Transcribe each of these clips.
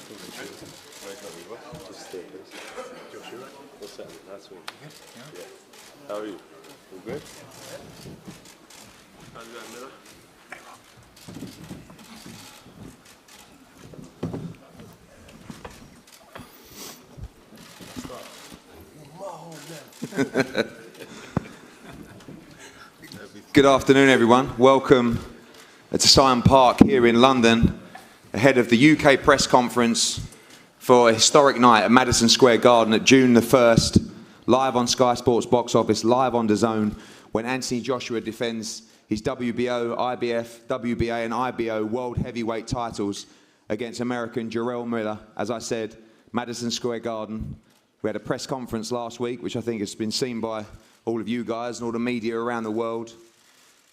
Joshua, what's that? Nice one. Yeah. How are you? All good? How's that, Miller? Good afternoon, everyone. Welcome to Sion Park here in London, ahead of the UK press conference for a historic night at Madison Square Garden at June the 1st, live on Sky Sports Box Office, live on DAZN, when Anthony Joshua defends his WBO, IBF, WBA and IBO world heavyweight titles against American Jarrell Miller. As I said, Madison Square Garden. We had a press conference last week, which I think has been seen by all of you guys and all the media around the world.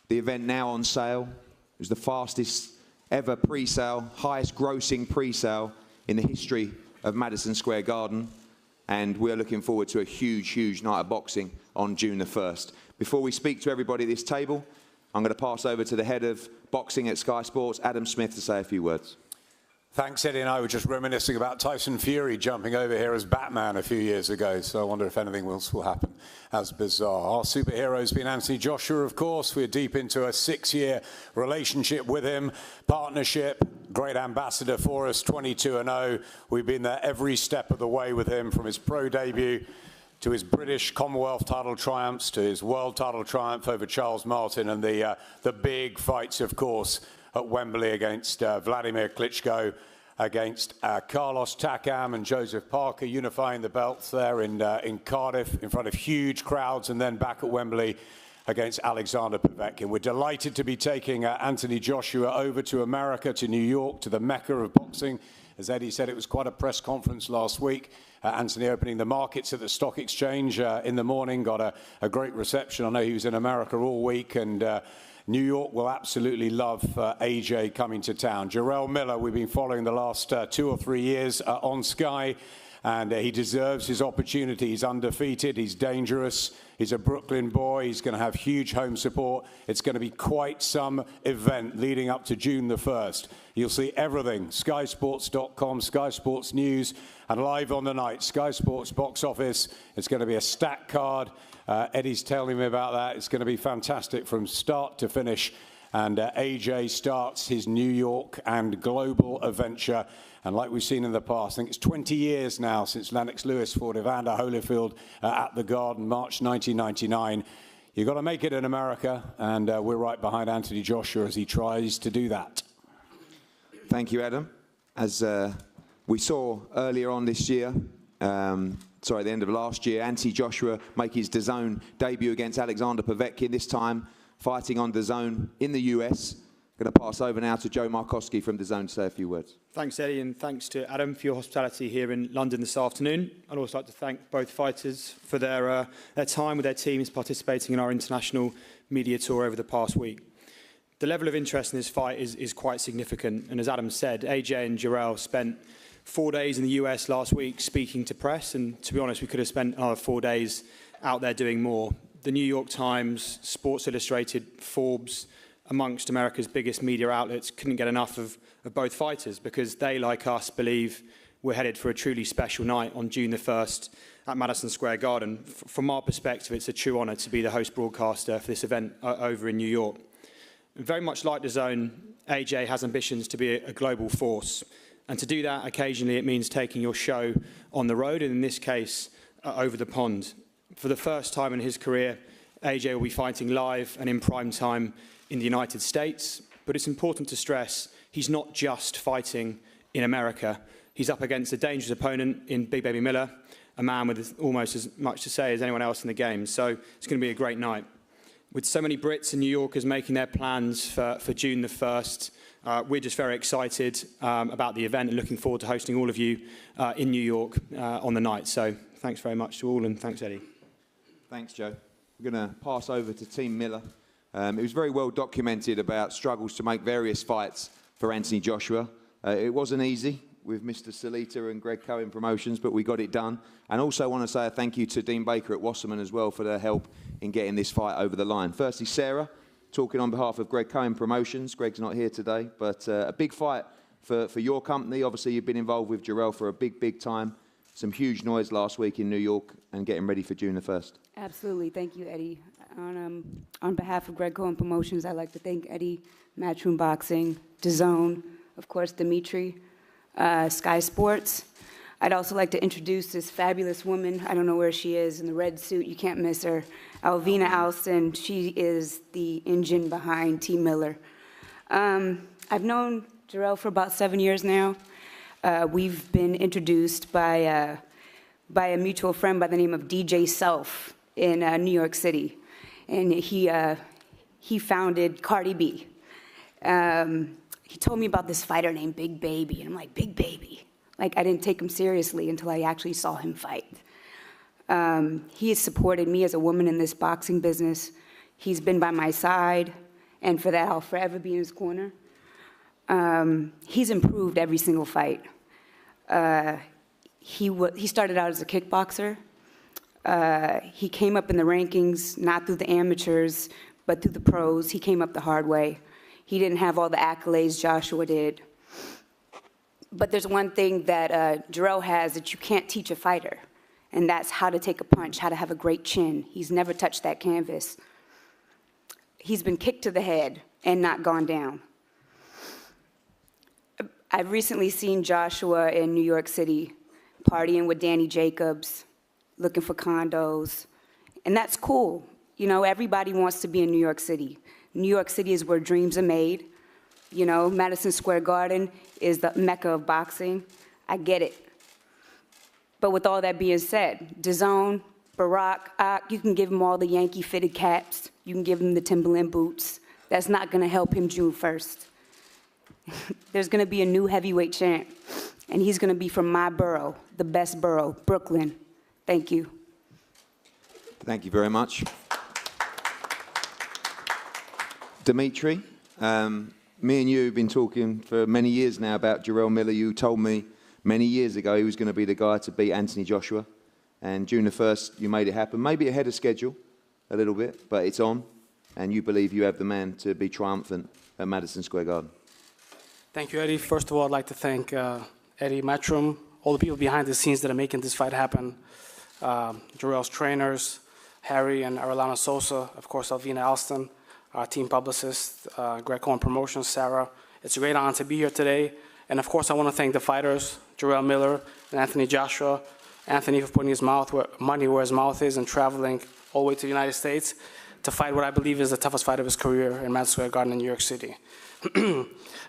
The event now on sale. It was the fastest ever pre-sale, highest grossing pre-sale in the history of Madison Square Garden. And we're looking forward to a huge, huge night of boxing on June the 1st. Before we speak to everybody at this table, I'm going to pass over to the head of boxing at Sky Sports, Adam Smith, to say a few words. Thanks, Eddie and I were just reminiscing about Tyson Fury jumping over here as Batman a few years ago, so I wonder if anything else will happen as bizarre. Our superhero's been Anthony Joshua, of course. We're deep into a 6-year relationship with him, partnership, great ambassador for us, 22-0. We've been there every step of the way with him, from his pro debut to his British Commonwealth title triumphs, to his world title triumph over Charles Martin, and the big fights, of course, at Wembley against Vladimir Klitschko, against Carlos Takam and Joseph Parker, unifying the belts there in Cardiff in front of huge crowds, and then back at Wembley against Alexander Povetkin. We're delighted to be taking Anthony Joshua over to America, to New York, to the Mecca of boxing. As Eddie said, it was quite a press conference last week. Anthony opening the markets at the Stock Exchange in the morning, got a great reception. I know he was in America all week, and New York will absolutely love AJ coming to town. Jarrell Miller, we've been following the last 2 or 3 years on Sky, and he deserves his opportunity. He's undefeated, he's dangerous, he's a Brooklyn boy, he's going to have huge home support. It's going to be quite some event leading up to June the 1st. You'll see everything, skysports.com, Sky Sports News, and live on the night, Sky Sports Box Office. It's going to be a stacked card. Eddie's telling me about that. It's going to be fantastic from start to finish. And AJ starts his New York and global adventure. And like we've seen in the past, I think it's 20 years now since Lennox Lewis fought Evander Holyfield at the Garden, March 1999. You've got to make it in America, and we're right behind Anthony Joshua as he tries to do that. Thank you, Adam. As we saw earlier on this year, at the end of last year, Anthony Joshua make his DAZN debut against Alexander Povetkin, this time fighting on DAZN in the US. I'm going to pass over now to Joe Markowski from DAZN to say a few words. Thanks, Eddie, and thanks to Adam for your hospitality here in London this afternoon. I'd also like to thank both fighters for their time with their teams participating in our international media tour over the past week. The level of interest in this fight is quite significant, and as Adam said, AJ and Jarrell spent 4 days in the US last week speaking to press, and to be honest, we could have spent another 4 days out there doing more. The New York Times, Sports Illustrated, Forbes, amongst America's biggest media outlets, couldn't get enough of both fighters because they, like us, believe we're headed for a truly special night on June the 1st at Madison Square Garden. From our perspective, it's a true honour to be the host broadcaster for this event over in New York. Very much like DAZN, AJ has ambitions to be a global force. And to do that, occasionally, it means taking your show on the road, and in this case, over the pond. For the first time in his career, AJ will be fighting live and in prime time in the United States. But it's important to stress, he's not just fighting in America. He's up against a dangerous opponent in Big Baby Miller, a man with almost as much to say as anyone else in the game. So it's going to be a great night. With so many Brits and New Yorkers making their plans for June the 1st, we're just very excited about the event and looking forward to hosting all of you in New York on the night. So thanks very much to all, and thanks, Eddie. Thanks, Joe. We're going to pass over to Team Miller. It was very well documented about struggles to make various fights for Anthony Joshua. It wasn't easy with Mr. Salita and Greg Cohen Promotions, but we got it done. And also want to say a thank you to Dean Baker at Wasserman as well for their help in getting this fight over the line. Firstly, Sarah, talking on behalf of Greg Cohen Promotions. Greg's not here today, but a big fight for your company. Obviously, you've been involved with Jarrell for a big time. Some huge noise last week in New York and getting ready for June the 1st. Absolutely. Thank you, Eddie. On behalf of Greg Cohen Promotions, I'd like to thank Eddie, Matchroom Boxing, DAZN, of course, Dimitri, Sky Sports. I'd also like to introduce this fabulous woman. I don't know where she is in the red suit. You can't miss her. Alvina Alston. She is the engine behind T. Miller. I've known Jarrell for about 7 years now. We've been introduced by a mutual friend by the name of DJ Self in New York City. And he founded Cardi B. He told me about this fighter named Big Baby, and I'm like, Big Baby? Like, I didn't take him seriously until I actually saw him fight. He has supported me as a woman in this boxing business. He's been by my side, and for that, I'll forever be in his corner. He's improved every single fight. He started out as a kickboxer. He came up in the rankings, not through the amateurs, but through the pros. He came up the hard way. He didn't have all the accolades Joshua did. But there's one thing that Jarrell has that you can't teach a fighter, and that's how to take a punch, how to have a great chin. He's never touched that canvas. He's been kicked to the head and not gone down. I've recently seen Joshua in New York City partying with Danny Jacobs, looking for condos, and that's cool. You know, everybody wants to be in New York City. New York City is where dreams are made. You know, Madison Square Garden is the mecca of boxing. I get it. But with all that being said, DAZN, Barack, you can give him all the Yankee fitted caps. You can give him the Timberland boots. That's not going to help him June 1st. There's going to be a new heavyweight champ, and he's going to be from my borough, the best borough, Brooklyn. Thank you. Thank you very much. Dimitri, me and you have been talking for many years now about Jarrell Miller. You told me many years ago he was going to be the guy to beat Anthony Joshua. And June the 1st, you made it happen. Maybe ahead of schedule a little bit, but it's on. And you believe you have the man to be triumphant at Madison Square Garden. Thank you, Eddie. First of all, I'd like to thank Eddie, Matchroom, all the people behind the scenes that are making this fight happen. Jarrell's trainers, Harry and Arellano Sosa, of course, Alvina Alston, our team publicist, Greg Cohen Promotions, Sarah. It's a great honor to be here today. And of course, I want to thank the fighters, Jarrell Miller and Anthony Joshua. Anthony for putting his money where his mouth is and traveling all the way to the United States to fight what I believe is the toughest fight of his career in Madison Square Garden in New York City.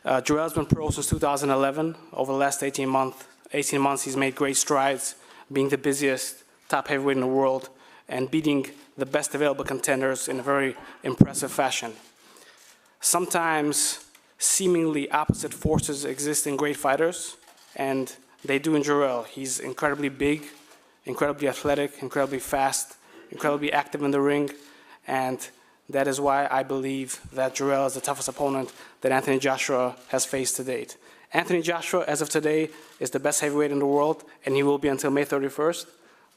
Jarrell's been pro since 2011. Over the last 18 months, he's made great strides, being the busiest top heavyweight in the world and beating the best available contenders in a very impressive fashion. Sometimes seemingly opposite forces exist in great fighters, and they do in Jarrell. He's incredibly big, incredibly athletic, incredibly fast, incredibly active in the ring, and that is why I believe that Jarrell is the toughest opponent that Anthony Joshua has faced to date. Anthony Joshua, as of today, is the best heavyweight in the world, and he will be until May 31st.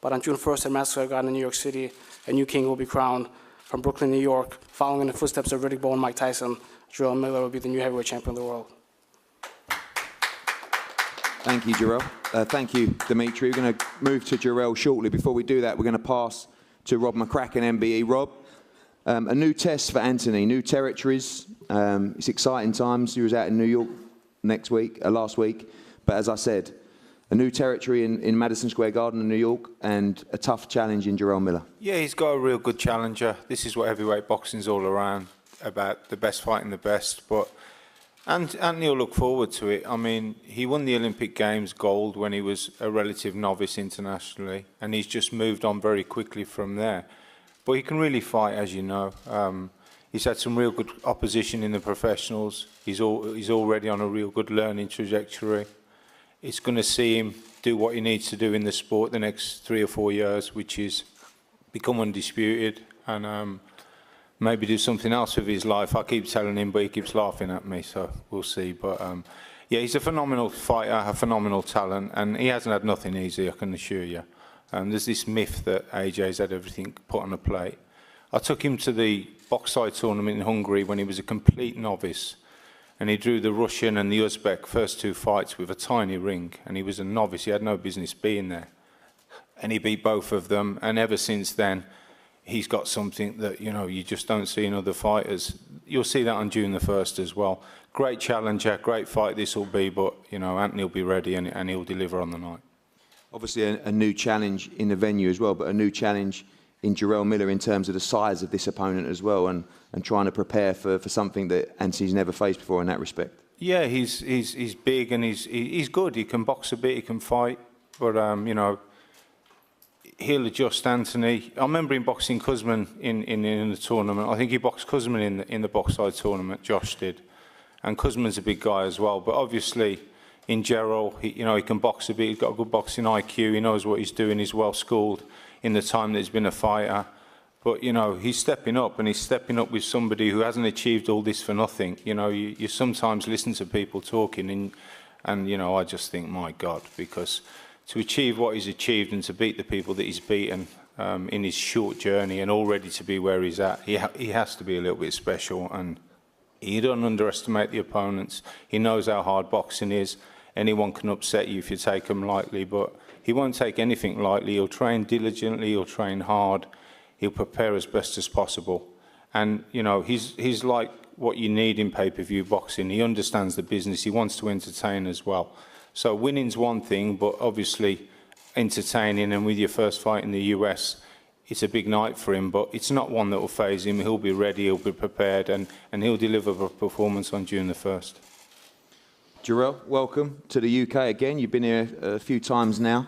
But on June 1st at Madison Square Garden in New York City, a new king will be crowned from Brooklyn, New York. Following in the footsteps of Riddick Bowe and Mike Tyson, Jarrell Miller will be the new heavyweight champion of the world. Thank you, Jarrell. Thank you, Dimitri. We're going to move to Jarrell shortly. Before we do that, we're going to pass to Rob McCracken, MBE. Rob, a new test for Anthony, new territories. It's exciting times. He was out in New York last week. But as I said, a new territory in Madison Square Garden in New York and a tough challenge in Jarrell Miller. Yeah, he's got a real good challenger. This is what heavyweight boxing's all around, about the best fighting the best. And he'll look forward to it. I mean, he won the Olympic Games gold when he was a relative novice internationally, and he's just moved on very quickly from there. But he can really fight, as you know. He's had some real good opposition in the professionals. He's already on a real good learning trajectory. It's going to see him do what he needs to do in the sport the next 3 or 4 years, which is become undisputed and maybe do something else with his life. I keep telling him, but he keeps laughing at me, so we'll see. But yeah, he's a phenomenal fighter, a phenomenal talent, and he hasn't had nothing easy, I can assure you. There's this myth that AJ's had everything put on a plate. I took him to the Boxside tournament in Hungary when he was a complete novice, and he drew the Russian and the Uzbek first 2 fights with a tiny ring, and he was a novice. He had no business being there, and he beat both of them. And ever since then, he's got something that, you know, you just don't see in other fighters. You'll see that on June the 1st as well. Great challenger, great fight this will be, but, you know, Anthony will be ready and he'll deliver on the night. Obviously a new challenge in the venue as well, but a new challenge in Jarrell Miller in terms of the size of this opponent as well, and trying to prepare for something that Anthony's never faced before in that respect. Yeah, he's big and he's good. He can box a bit, he can fight, but, you know, he'll adjust Anthony. I remember him boxing Kuzman in the tournament. I think he boxed Kuzman in the boxside tournament, Josh did. And Kuzman's a big guy as well, but obviously in Gerald, you know, he can box a bit. He's got a good boxing IQ. He knows what he's doing. He's well schooled in the time that he's been a fighter. But, you know, he's stepping up, and he's stepping up with somebody who hasn't achieved all this for nothing. You know, you sometimes listen to people talking, and you know, I just think, my God, because to achieve what he's achieved and to beat the people that he's beaten in his short journey and already to be where he's at, he has to be a little bit special. And he don't underestimate the opponents. He knows how hard boxing is. Anyone can upset you if you take them lightly, but he won't take anything lightly. He'll train diligently, he'll train hard, he'll prepare as best as possible. And, you know, he's like what you need in pay-per-view boxing. He understands the business, he wants to entertain as well. So winning's one thing, but obviously entertaining, and with your first fight in the US, it's a big night for him, but it's not one that will faze him. He'll be ready, he'll be prepared, and he'll deliver a performance on June the 1st. Jarrell, welcome to the UK again. You've been here a few times now,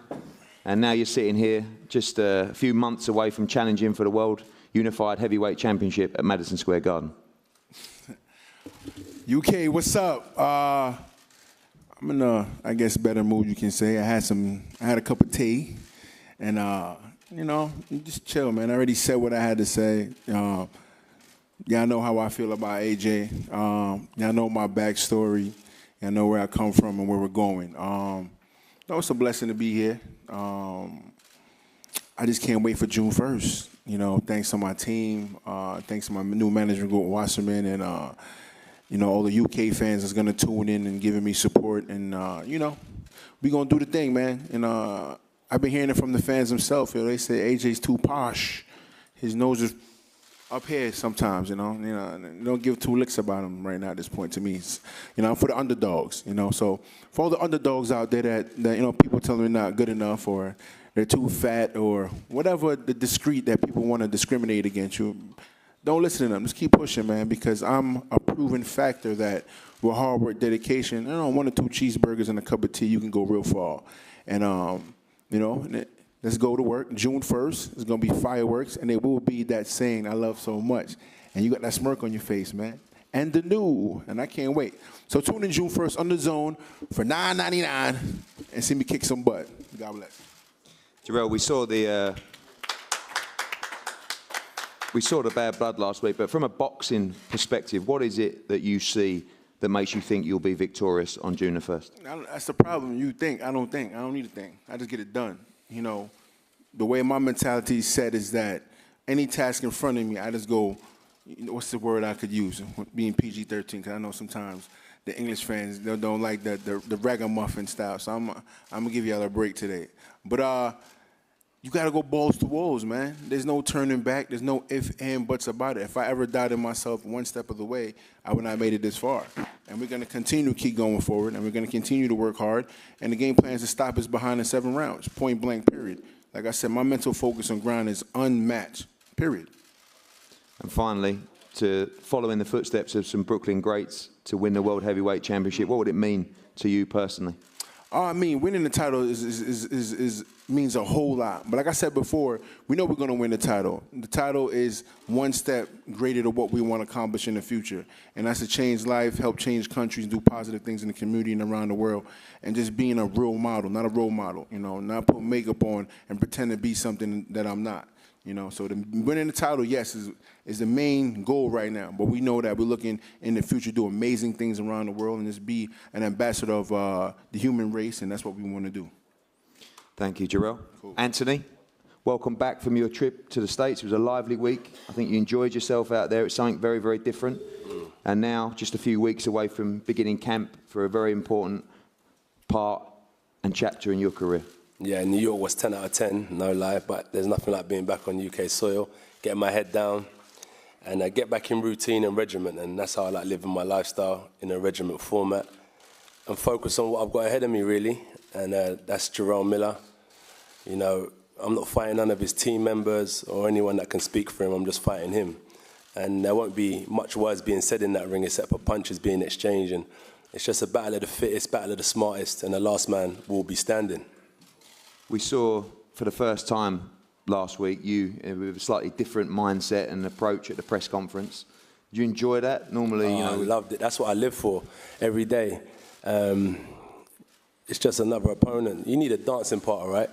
and now you're sitting here just a few months away from challenging for the World Unified Heavyweight Championship at Madison Square Garden. UK, what's up? I'm in a, I guess, better mood, you can say. I had a cup of tea, and you know, just chill, man. I already said what I had to say. Y'all know how I feel about AJ. Y'all know my backstory. Y'all know where I come from and where we're going. It's a blessing to be here. I just can't wait for June 1st. You know, thanks to my team, thanks to my new manager, Gordon Wasserman, and you know, all the UK fans that's gonna tune in and giving me support. And you know, we gonna do the thing, man. And I've been hearing it from the fans themselves. You know, they say AJ's too posh. His nose is up here sometimes, you know. Don't give two licks about him right now at this point to me. It's, you know, I'm for the underdogs, you know. So for all the underdogs out there that you know, people telling me not good enough or they're too fat or whatever the discreet that people want to discriminate against you, don't listen to them. Just keep pushing, man, because I'm a proven factor that with hard work, dedication, you know, 1 or 2 cheeseburgers and a cup of tea, you can go real far. And you know, let's go to work. June 1st, there's going to be fireworks, and it will be that saying I love so much. And you got that smirk on your face, man. And the new, and I can't wait. So tune in June 1st on The Zone for $9.99 and see me kick some butt. God bless. Jarrell, we saw the bad blood last week, but from a boxing perspective, what is it that you see that makes you think you'll be victorious on June the 1st? That's the problem. You think. I don't think. I don't need to think. I just get it done. You know, the way my mentality is set is that any task in front of me, I just go, you know, what's the word I could use? Being PG-13, because I know sometimes the English fans, they don't like the ragamuffin style. So I'm going to give y'all a break today. But you got to go balls to walls, man. There's no turning back. There's no ifs and buts about it. If I ever doubted myself one step of the way, I would not have made it this far. And we're going to continue to keep going forward, and we're going to continue to work hard. And the game plan is to stop us behind in 7 rounds, point blank, period. Like I said, my mental focus on ground is unmatched, period. And finally, to follow in the footsteps of some Brooklyn greats to win the World Heavyweight Championship, what would it mean to you personally? I mean, winning the title means a whole lot. But like I said before, we know we're going to win the title. The title is one step greater to what we want to accomplish in the future. And that's to change life, help change countries, do positive things in the community and around the world. And just being a real model, not a role model, you know, not put makeup on and pretend to be something that I'm not. You know, so winning the title, yes, is the main goal right now. But we know that we're looking in the future to do amazing things around the world and just be an ambassador of the human race, and that's what we want to do. Thank you, Jarrell. Cool. Anthony, welcome back from your trip to the States. It was a lively week. I think you enjoyed yourself out there. It's something very, very different. And now, just a few weeks away from beginning camp for a very important part and chapter in your career. Yeah, New York was 10 out of 10, no lie, but there's nothing like being back on UK soil, getting my head down, and get back in routine and regiment, and that's how I like living my lifestyle in a regiment format, and focus on what I've got ahead of me, really, and that's Jarrell Miller. You know, I'm not fighting none of his team members or anyone that can speak for him, I'm just fighting him. And there won't be much words being said in that ring except for punches being exchanged, and it's just a battle of the fittest, battle of the smartest, and the last man will be standing. We saw, for the first time last week, you with a slightly different mindset and approach at the press conference. Did you enjoy that? Normally, you know, I loved it. That's what I live for every day. It's just another opponent. You need a dancing partner, right?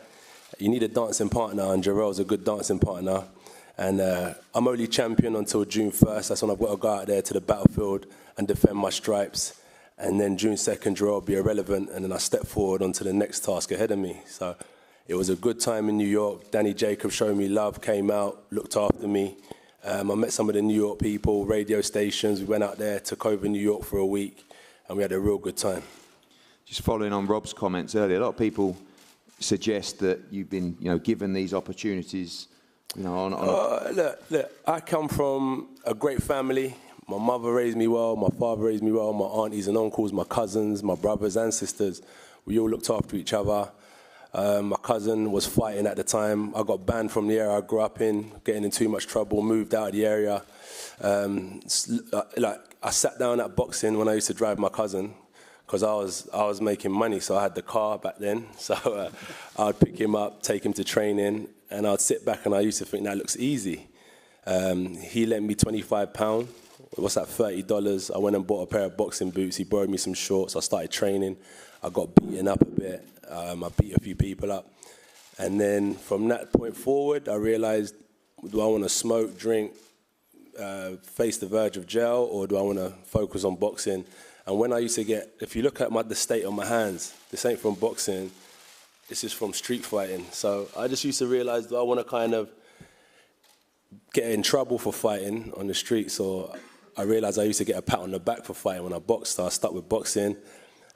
You need a dancing partner, and Jarrell's a good dancing partner. And I'm only champion until June 1st. That's when I've got to go out there to the battlefield and defend my stripes. And then June 2nd, Jarrell will be irrelevant, and then I step forward onto the next task ahead of me. So it was a good time in New York. Danny Jacobs showed me love, came out, looked after me. I met some of the New York people, radio stations. We went out there, took over New York for a week, and we had a real good time. Just following on Rob's comments earlier, a lot of people suggest that you've been, you know, given these opportunities, you know, look, I come from a great family. My mother raised me well, my father raised me well, my aunties and uncles, my cousins, my brothers and sisters. We all looked after each other. My cousin was fighting at the time. I got banned from the area I grew up in, getting in too much trouble, moved out of the area. I sat down at boxing when I used to drive my cousin, because I was making money, so I had the car back then. So I'd pick him up, take him to training, and I'd sit back and I used to think that looks easy. He lent me £25. What's that, $30? I went and bought a pair of boxing boots. He borrowed me some shorts. I started training. I got beaten up a bit. I beat a few people up. And then from that point forward, I realized, do I want to smoke, drink, face the verge of jail, or do I want to focus on boxing? And when I used to get, if you look at the state of my hands, this ain't from boxing, this is from street fighting. So I just used to realize, do I want to kind of get in trouble for fighting on the streets, or I realized I used to get a pat on the back for fighting when I boxed, so I stuck with boxing.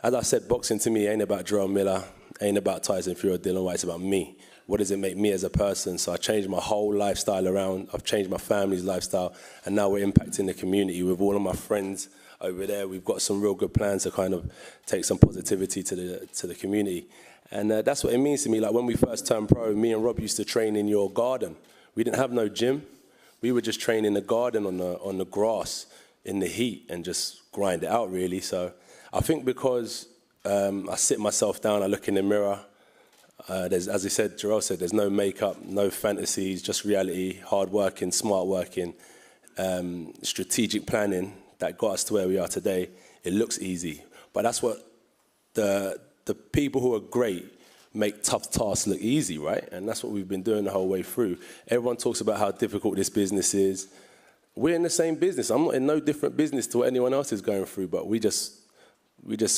As I said, boxing to me ain't about Jarrell Miller, ain't about Tyson Fury or Dillian Whyte, it's about me. What does it make me as a person? So I changed my whole lifestyle around, I've changed my family's lifestyle, and now we're impacting the community with all of my friends over there. We've got some real good plans to kind of take some positivity to the community. And that's what it means to me. Like when we first turned pro, me and Rob used to train in your garden. We didn't have no gym. We would just train in the garden on the grass in the heat and just grind it out, really. So I think because I sit myself down, I look in the mirror, as I said, Jarrell said, there's no makeup, no fantasies, just reality, hard working, smart working, strategic planning that got us to where we are today. It looks easy, but that's what the people who are great make tough tasks look easy, right? And that's what we've been doing the whole way through. Everyone talks about how difficult this business is. We're in the same business. I'm not in no different business to what anyone else is going through, but we just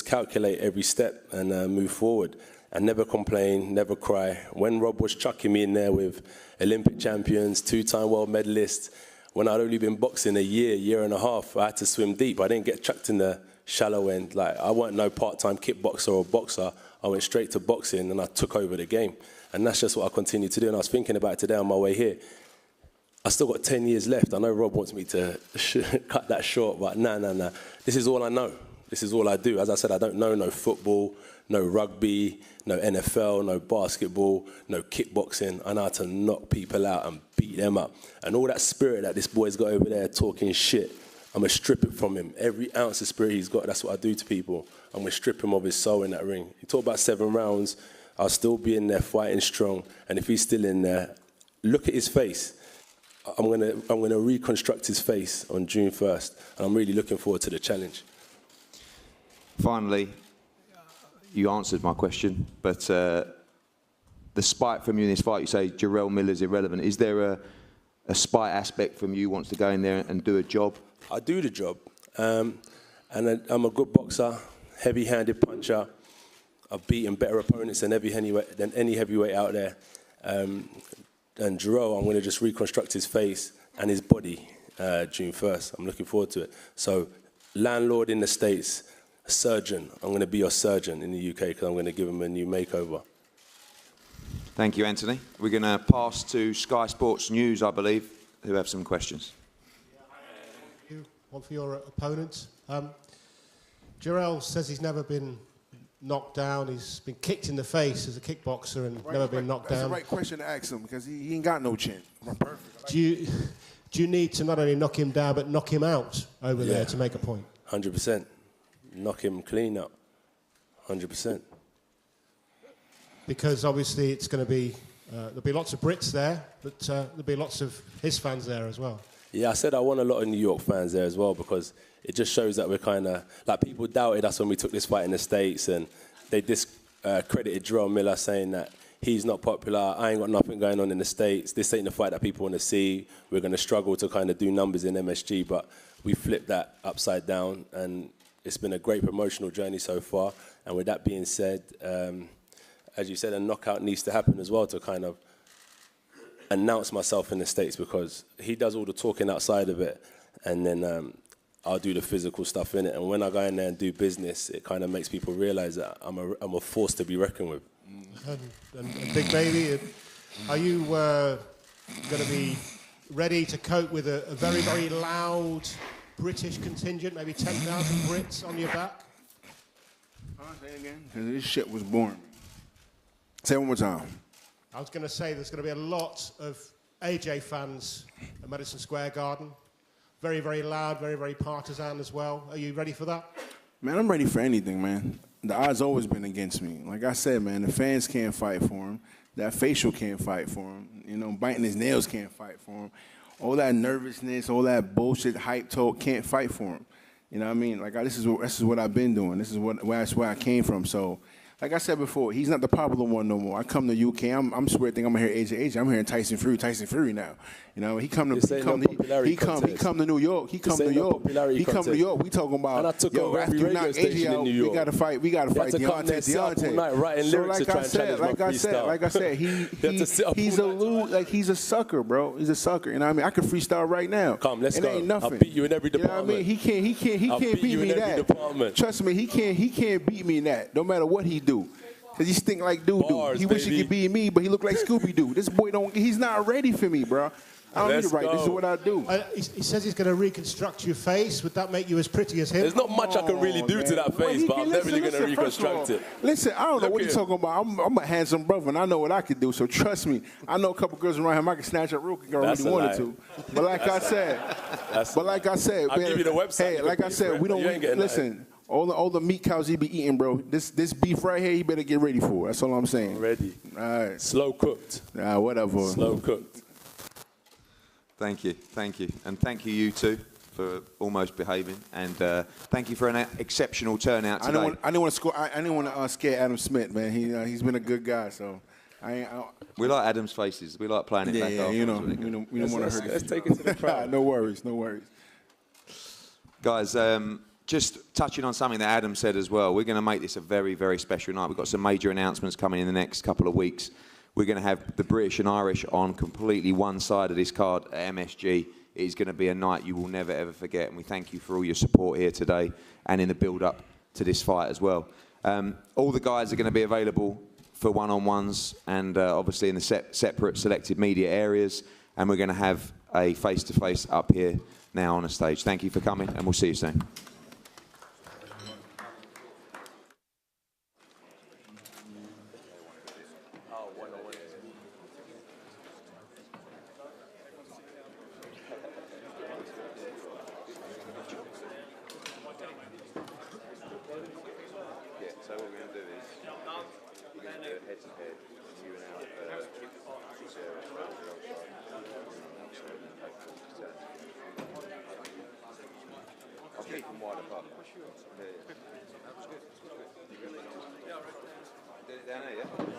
calculate every step and move forward and never complain, never cry. When Rob was chucking me in there with Olympic champions, 2-time world medalists, when I'd only been boxing a year and a half, I had to swim deep. I didn't get chucked in the shallow end. Like, I weren't no part-time kickboxer or boxer. I went straight to boxing and I took over the game. And that's just what I continue to do. And I was thinking about it today on my way here. I still got 10 years left. I know Rob wants me to cut that short, but nah. This is all I know. This is all I do. As I said, I don't know no football, no rugby, no NFL, no basketball, no kickboxing. I know how to knock people out and beat them up. And all that spirit that this boy's got over there talking shit, I'm going to strip it from him. Every ounce of spirit he's got, that's what I do to people. I'm going to strip him of his soul in that ring. You talk about 7 rounds, I'll still be in there fighting strong. And if he's still in there, look at his face. I'm going to reconstruct his face on June 1st. And I'm really looking forward to the challenge. Finally, you answered my question, but the spite from you in this fight, you say Jarrell Miller's irrelevant. Is there a spite aspect from you wants to go in there and do a job? I do the job. And I'm a good boxer, heavy-handed puncher. I've beaten better opponents than any heavyweight out there. and Jarrell, I'm going to just reconstruct his face and his body June 1st. I'm looking forward to it. So, landlord in the States, surgeon. I'm going to be your surgeon in the UK because I'm going to give him a new makeover. Thank you, Anthony. We're going to pass to Sky Sports News, I believe, who have some questions. One for your opponent. Jarrell says he's never been knocked down. He's been kicked in the face as a kickboxer and never been knocked down. That's the right question to ask him because he ain't got no chin. Perfect. Do you need to not only knock him down but knock him out over there to make a point? 100%. Knock him clean up. 100%. Because obviously it's going to be, there'll be lots of Brits there, but there'll be lots of his fans there as well. Yeah, I said I want a lot of New York fans there as well because it just shows that we're kind of, like people doubted us when we took this fight in the States and they discredited Jarrell Miller saying that he's not popular, I ain't got nothing going on in the States, this ain't the fight that people want to see, we're going to struggle to kind of do numbers in MSG, but we flipped that upside down and it's been a great promotional journey so far. And with that being said, as you said, a knockout needs to happen as well to kind of announce myself in the States because he does all the talking outside of it and then I'll do the physical stuff in it. And when I go in there and do business, it kind of makes people realize that I'm a force to be reckoned with. And Big Baby, are you going to be ready to cope with a very, very loud British contingent, maybe 10,000 Brits on your back? Say it again, because this shit was boring. Say it one more time. I was going to say there's going to be a lot of AJ fans at Madison Square Garden. Very, very loud, very, very partisan as well. Are you ready for that? Man, I'm ready for anything, man. The odds always been against me. Like I said, man, the fans can't fight for him. That facial can't fight for him. You know, biting his nails can't fight for him. All that nervousness, all that bullshit hype talk can't fight for him. You know what I mean? Like, this is what I've been doing. That's where I came from. So, like I said before, he's not the popular one no more. I come to UK, I'm swear think I'm gonna hear AJ. I'm hearing Tyson Fury now. You know, he come to New York. He come to New York. We talking about after you knock AJ out, we gotta fight Deontay. So like I said, he's a sucker, bro. He's a sucker. You know what I mean? I can freestyle right now. Come, let's go. Ain't nothing. I'll beat you in every department. You know what I mean? He can't beat me in that. Trust me, he can't beat me in that. No matter what he do. Cause he stink like doo-doo. He wish he could be me, but he look like Scooby-Doo. This boy he's not ready for me, bro. I don't need to write. This is what I do. He says he's going to reconstruct your face. Would that make you as pretty as him? There's not much I can really do to that face, but I'm definitely going to reconstruct it. Listen, I don't know what you're talking about. I'm a handsome brother, and I know what I can do. So trust me. I know a couple girls around him I can snatch up real quick if I really wanted to. But like I said, I'll give you the website. Hey, like I said, we don't listen. All the meat cows he be eating, bro. This beef right here, you better get ready for. That's all I'm saying. Ready. All right. Slow cooked. Whatever. Slow cooked. Thank you. And thank you two, for almost behaving. And thank you for an exceptional turnout today. I didn't want to scare Adam Smith, man. He's been a good guy, so we like Adam's faces. We like playing it back off. You know, we don't want to hurt. Let's take it to the crowd. No worries. Guys, just touching on something that Adam said as well, we're going to make this a very, very special night. We've got some major announcements coming in the next couple of weeks. We're going to have the British and Irish on completely one side of this card at MSG. It is going to be a night you will never, ever forget. And we thank you for all your support here today and in the build-up to this fight as well. All the guys are going to be available for one-on-ones and obviously in the separate selected media areas. And we're going to have a face-to-face up here now on the stage. Thank you for coming, and we'll see you soon. So what we're going to do is, we're going to do it head to head, you and our I'll keep them wide apart. That was good. Do it down here, yeah?